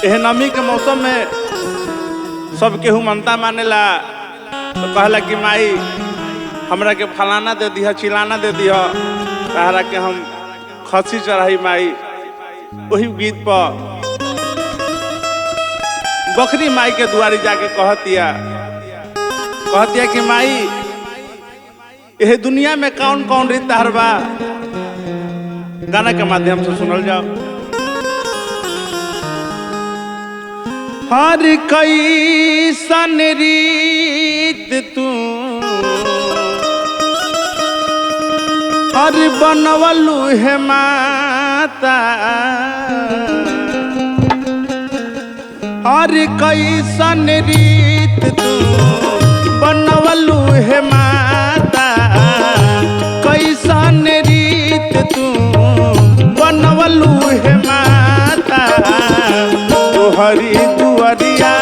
एह नमी के मौसम में सब केहू मनता मानेला तो कहला कि माई हमरा के फलाना दे दिह चिलाना दे दिह कहला के हम खसी चढ़ाई माई। वही गीत पर बकरी माई के दुआरी जाके कहतिया कि माई यह दुनिया में कौन कौन रीत हर बा गाना के माध्यम से सुनल जाओ। हर कैसन रीत तू हर बनवलू है माता हर कैसन रीत तू बनवलू है माता कैसन रीत तू बनवलू है माता तोहरी दुआरिया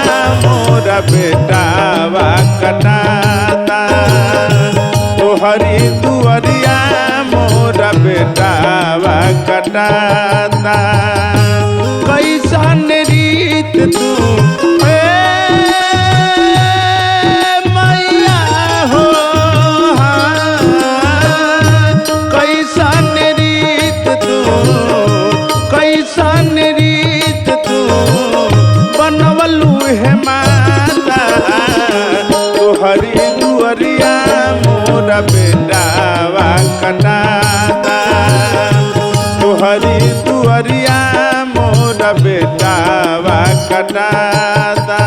मोरा बेटावा कटाता तोहरी दुआरिया मोरा बेटावा कटाता कैसन रीत तू मैया हो कैसन रीत तू कैसन रीत तू बनवलू है माता तोहरी दुआरिया मोरा बेटावा कटाता तोहरी दुआरिया मोरा बेटावा कटाता।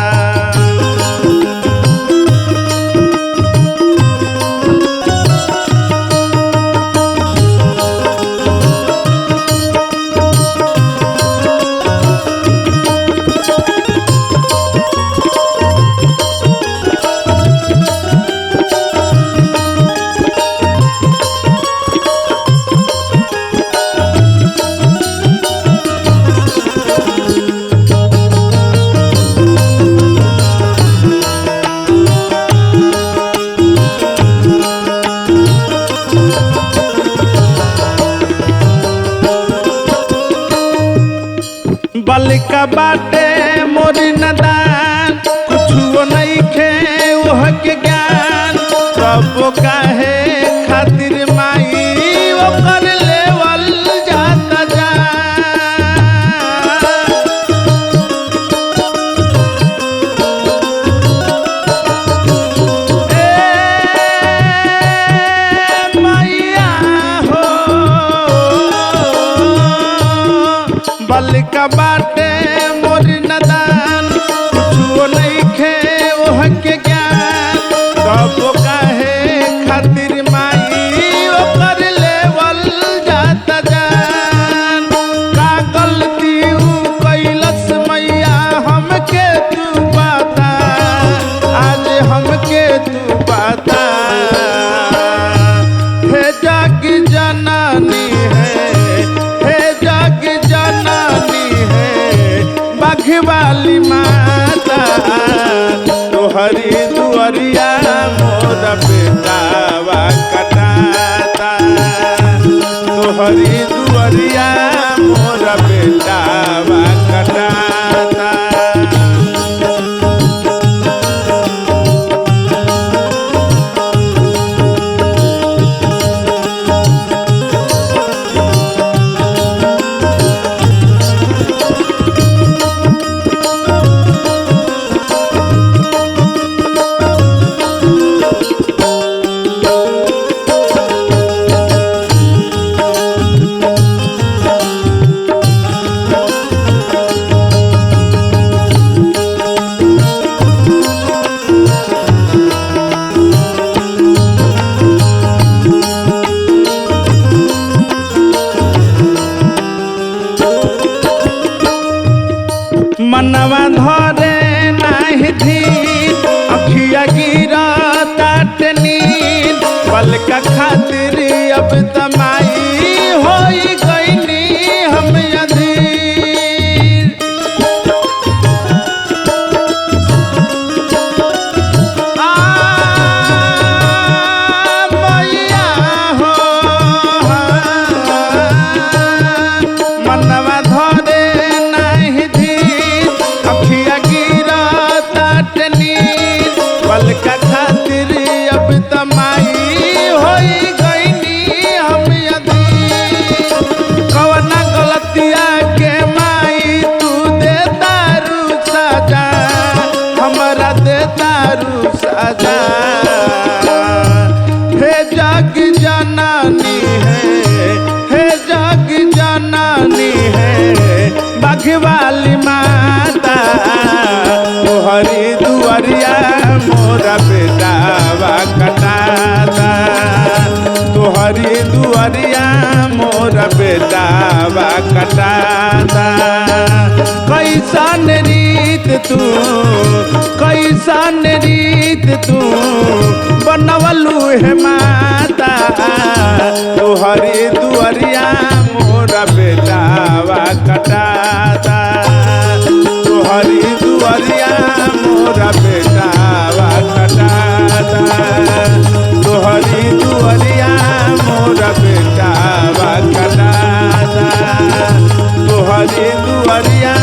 बलिका बाटे मोरी नदान कुछो नहीं खे ओह के ज्ञान सब काहे खातिर माई ओकर लेवल जाता जा मैया हो बलिका बाटे मोरी नदान कुछो नहीं खे ओह के ज्ञान सब काहे खातिर माई ओकर लेवल जाता जान का गलती ऊ कैलस मैया हमके तू बता आज हमके तू बता हे जग जननी है हे जग जननी है बाघवाली माता तोहरी दुआरिया मोरा बेटावा कटाता तोहरी दुआरिया मोरा बेटावा कटाता। मोरा बेटावा कटाता कैसन रीत तू कैसन रीत तू बनवलू है माता तोहरी दुआरिया मोरा बेटावा कटाता तोहरी दुआरिया मोरा बेटावा कटाता तोहरी दुआरिया मोरा बेटावा कटाता तोहरी दुआरिया